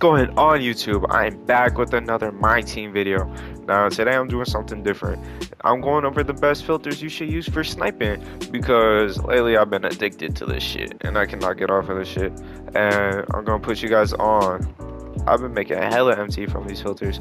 Going on YouTube, I'm back with another My Team video. Now today I'm doing something different. I'm going over the best filters you should use for sniping because lately I've been addicted to this shit and I cannot get off of this shit. And I'm gonna put you guys on. I've been making a hella MT from these filters.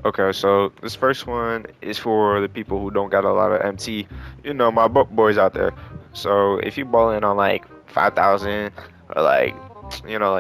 Okay, so this first one is for the people who don't got a lot of MT. You know, my boys out there. So if you ball in on like 5,000 or like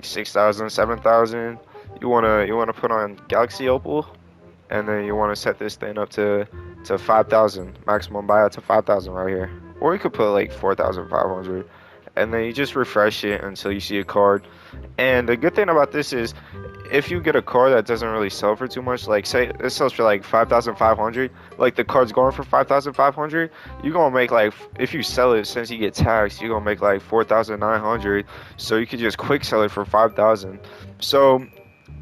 6,000, 7,000, you wanna put on Galaxy Opal, and then you wanna set this thing up to 5,000 maximum buyout to 5,000 right here, or you could put like 4,500, and then you just refresh it until you see a card. And the good thing about this is, if you get a card that doesn't really sell for too much, like say it sells for like 5,500, like the card's going for 5,500, you're gonna make like, if you sell it, since you get taxed, you're gonna make like 4,900. So you could just quick sell it for 5,000. So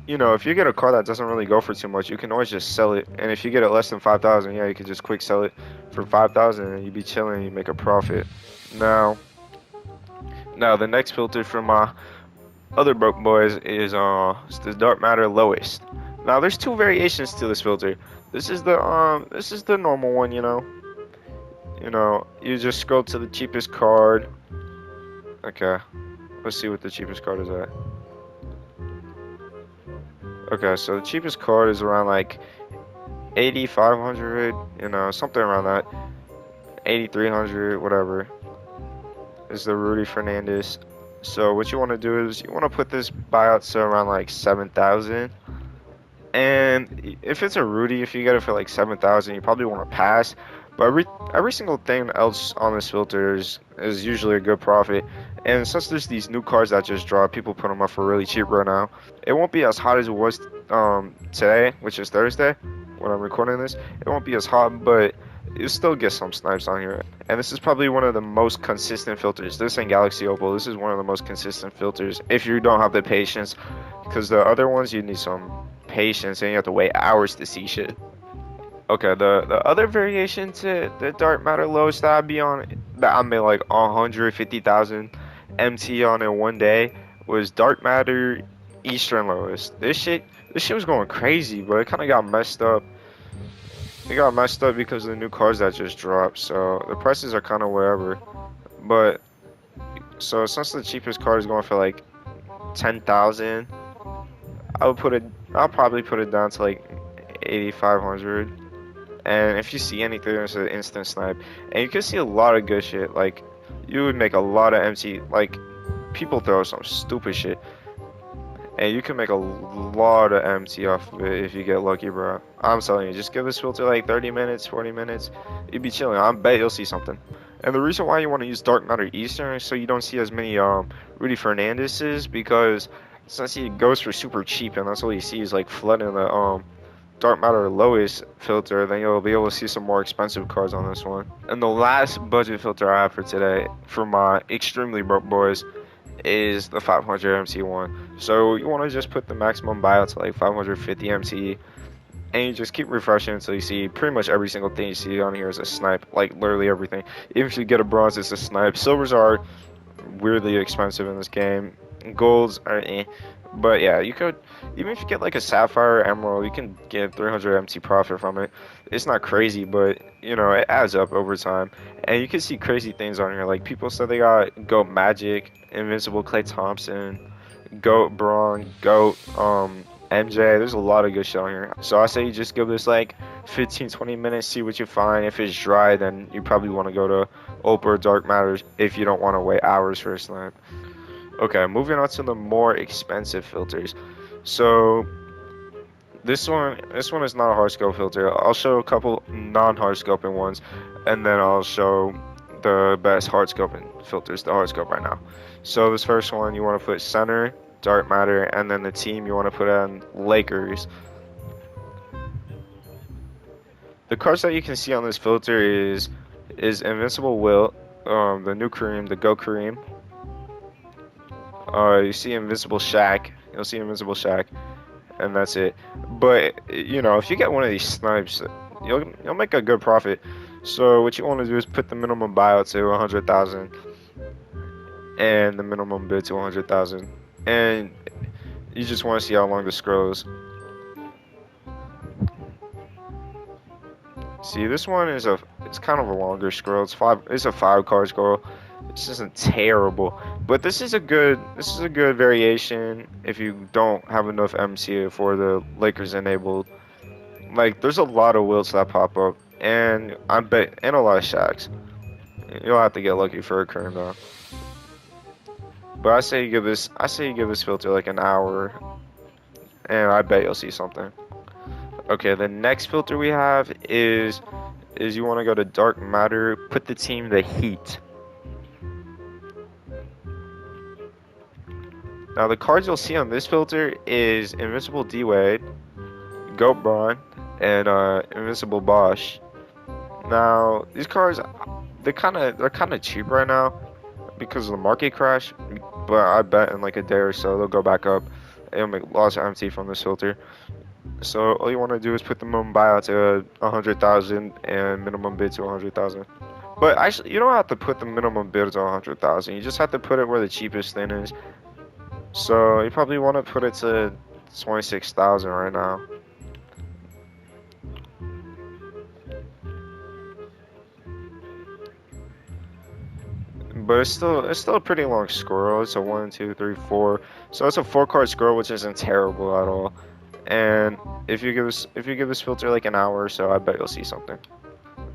you know, if you get a car that doesn't really go for too much, you can always just sell it. And if you get it less than 5,000, yeah, you can just quick sell it for 5,000 and you be chilling and you make a profit. Now, now the next filter for my other broke boys is it's the dark matter lowest. Now there's two variations to this filter. This is the normal one, you know. You just scroll to the cheapest card. Okay. Let's see what the cheapest card is at. Okay, so the cheapest card is around like 8,500, you know, something around that. 8,300, whatever. Is the Rudy Fernandez. So what you want to do is you want to put this buyout to around like 7,000. And if it's a Rudy, if you get it for like 7,000, you probably want to pass. But every single thing else on this filter is usually a good profit. And since there's these new cards that just dropped, people put them up for really cheap right now. It won't be as hot as it was today, which is Thursday, when I'm recording this. It won't be as hot, but you still get some snipes on here. And this is probably one of the most consistent filters. This ain't Galaxy Opal. This is one of the most consistent filters if you don't have the patience. Because the other ones, you need some patience and you have to wait hours to see shit. Okay, the other variation to the dark matter lowest that I'd be on, that I made like 150,000 MT on in one day, was dark matter eastern lowest. This shit was going crazy, but it kind of got messed up. It got messed up because of the new cars that just dropped, so the prices are kind of wherever. But so since the cheapest car is going for like 10,000, I'll probably put it down to like 8,500. And if you see anything, it's an instant snipe. And you can see a lot of good shit. Like, you would make a lot of MT. Like, people throw some stupid shit. And you can make a lot of MT off of it if you get lucky, bro. I'm telling you, just give this filter like 30 minutes, 40 minutes. You'd be chilling. I bet you'll see something. And the reason why you want to use Dark Matter Eastern is so you don't see as many Rudy Fernandez's, because since he goes for super cheap and that's all you see is like flooding the dark matter lowest filter, then you'll be able to see some more expensive cards on this one. And the last budget filter I have for today, for my extremely broke boys, is the 500 MT one. So you want to just put the maximum buyout to like 550 MT, and you just keep refreshing until you see pretty much every single thing you see on here is a snipe. Like literally everything. Even if you get a bronze, it's a snipe. Silvers are weirdly expensive in this game. Golds are eh. But yeah, you could, even if you get like a sapphire or emerald, you can get 300 MT profit from it. It's not crazy, but you know, it adds up over time. And you can see crazy things on here. Like people said they got Goat Magic, Invincible Klay Thompson, Goat Braun, Goat MJ. There's a lot of good shit on here. So I say you just give this like 15-20 minutes, see what you find. If it's dry, then you probably want to go to Opal or Dark Matters if you don't want to wait hours for a snipe. Okay, moving on to the more expensive filters. So this one is not a hard scope filter. I'll show a couple non-hard scoping ones, and then I'll show the best hard scoping filters, the hard scope right now. So this first one, you want to put center, dark matter, and then the team you want to put on Lakers. The cards that you can see on this filter is Invincible Wilt, the new Kareem, the Go Kareem. You see Invincible Shaq. You'll see Invincible Shaq, and that's it. But you know, if you get one of these snipes, you'll make a good profit. So what you want to do is put the minimum buyout to 100,000, and the minimum bid to 100,000. And You just want to see how long the scroll is. See, this one is it's kind of a longer scroll. It's a 5 card scroll. This isn't terrible, but this is a good variation if you don't have enough MC for the Lakers enabled. Like, there's a lot of wilts that pop up, and and a lot of shacks. You'll have to get lucky for a Kern though. But I say you give this filter like an hour, and I bet you'll see something. Okay, the next filter we have is you want to go to dark matter, put the team the Heat. Now the cards you'll see on this filter is Invincible D-Wade, Goat Braun, and Invincible Bosch. Now these cards they're kind of cheap right now because of the market crash, but I bet in like a day or so they'll go back up. It'll make lots of MT from this filter. So all you want to do is put the minimum buyout to 100,000 and minimum bid to 100,000. But actually, you don't have to put the minimum bid to 100,000. You just have to put it where the cheapest thing is. So you probably want to put it to 26,000 right now. But it's still a pretty long scroll. It's a 1, 2, 3, 4. So it's a 4 card scroll, which isn't terrible at all. And if you give this filter like an hour or so, I bet you'll see something.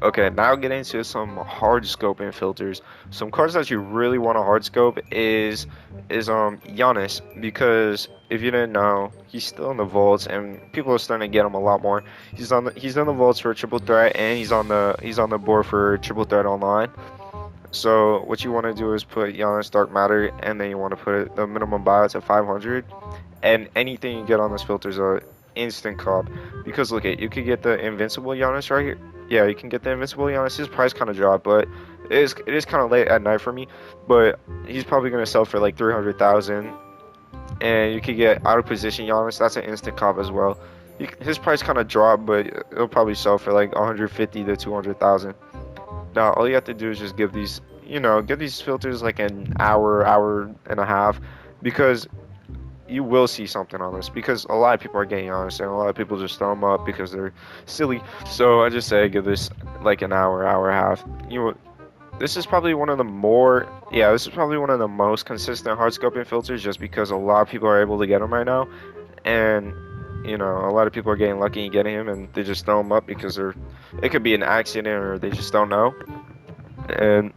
Okay, now getting into some hard scoping filters. Some cards that you really want to hard scope is Giannis, because if you didn't know, he's still in the vaults and people are starting to get him a lot more. He's in the vaults for a triple threat, and he's on the board for triple threat online. So what you want to do is put Giannis dark matter, and then you want to put the minimum buyout at 500, and anything you get on this filter is a instant cop. Because look at, you could get the invincible Giannis right here. Yeah, you can get the invincible Giannis. His price kind of dropped, but it is kind of late at night for me. But he's probably gonna sell for like 300,000, and you could get out of position Giannis. That's an instant cop as well. His price kind of dropped, but it'll probably sell for like 150 to 200,000. Now all you have to do is just give these filters like an hour and a half, because you will see something on this, because a lot of people are getting honest and a lot of people just throw them up because they're silly. So I just say give this like an hour and a half. This is probably one of the most consistent hard scoping filters, just because a lot of people are able to get them right now, and a lot of people are getting lucky and getting him, and they just throw them up because it could be an accident or they just don't know. And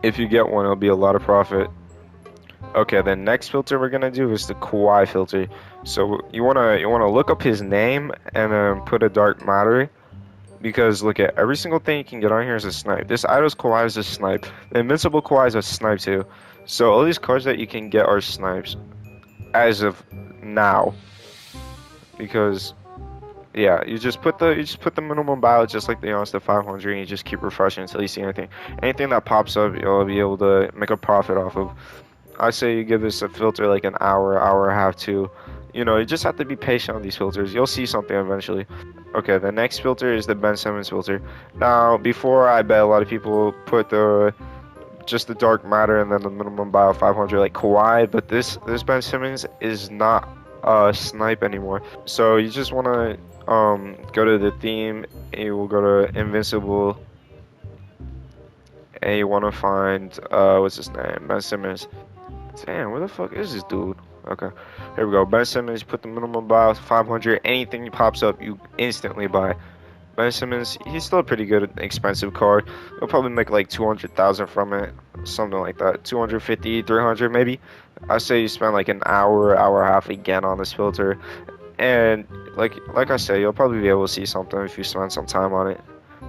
if you get one, it'll be a lot of profit. Okay, the next filter we're gonna do is the Kawhi filter. So you wanna look up his name and then put a dark matter, because look at every single thing you can get on here is a snipe. This Idol's Kawhi is a snipe. The Invincible Kawhi is a snipe too. So all these cards that you can get are snipes as of now. Because yeah, you just put the minimum buyout just like the Giannis to 500, and you just keep refreshing until you see anything. Anything that pops up, you'll be able to make a profit off of. I say you give this a filter like an hour and a half too. You just have to be patient on these filters. You'll see something eventually. Okay, the next filter is the Ben Simmons filter. Now, before, I bet a lot of people put just the dark matter and then the minimum buyout 500 like Kawhi, but this Ben Simmons is not a snipe anymore. So you just want to go to the theme, and you will go to Invincible, and you want to find what's his name, Ben Simmons. Damn, where the fuck is this dude? Okay, here we go. Ben Simmons, put the minimum buy 500. Anything pops up, you instantly buy. Ben Simmons, he's still a pretty good, expensive card. You'll probably make like 200,000 from it, something like that. 250, 300 maybe. I say you spend like an hour and a half again on this filter, and like I say, you'll probably be able to see something if you spend some time on it.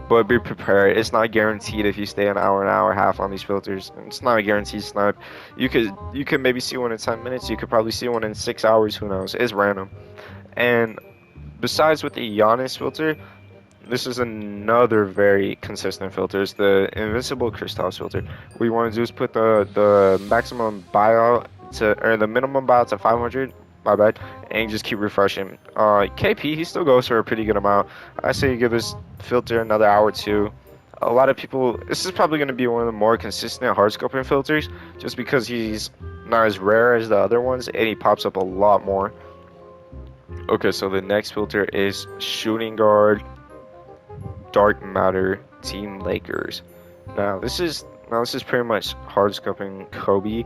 But be prepared. It's not guaranteed if you stay an hour and a half on these filters. It's not a guaranteed snipe. You could maybe see one in 10 minutes. You could probably see one in 6 hours. Who knows? It's random. And besides with the Giannis filter, this is another very consistent filter. It's the Invincible Kristaps filter. What you want to do is put the maximum buyout or the minimum buyout to 500. My bad, and you just keep refreshing. KP, he still goes for a pretty good amount. I say you give this filter another hour or two. A lot of people, this is probably going to be one of the more consistent hard scoping filters, just because he's not as rare as the other ones, and he pops up a lot more. Okay, so the next filter is shooting guard, dark matter, team Lakers. Now this is pretty much hard scoping Kobe,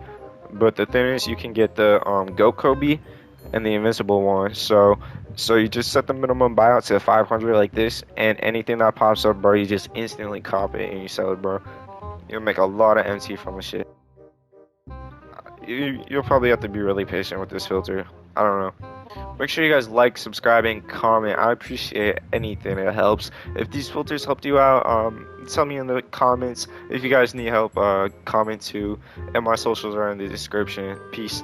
but the thing is you can get the GOAT Kobe and the invincible one. So you just set the minimum buyout to 500 like this, and anything that pops up, bro, you just instantly cop it and you sell it, bro. You'll make a lot of MT from the shit. You'll probably have to be really patient with this filter. I don't know. Make sure you guys like, subscribe, and comment. I appreciate anything that helps. If these filters helped you out, tell me in the comments. If you guys need help, comment too. And my socials are in the description. Peace.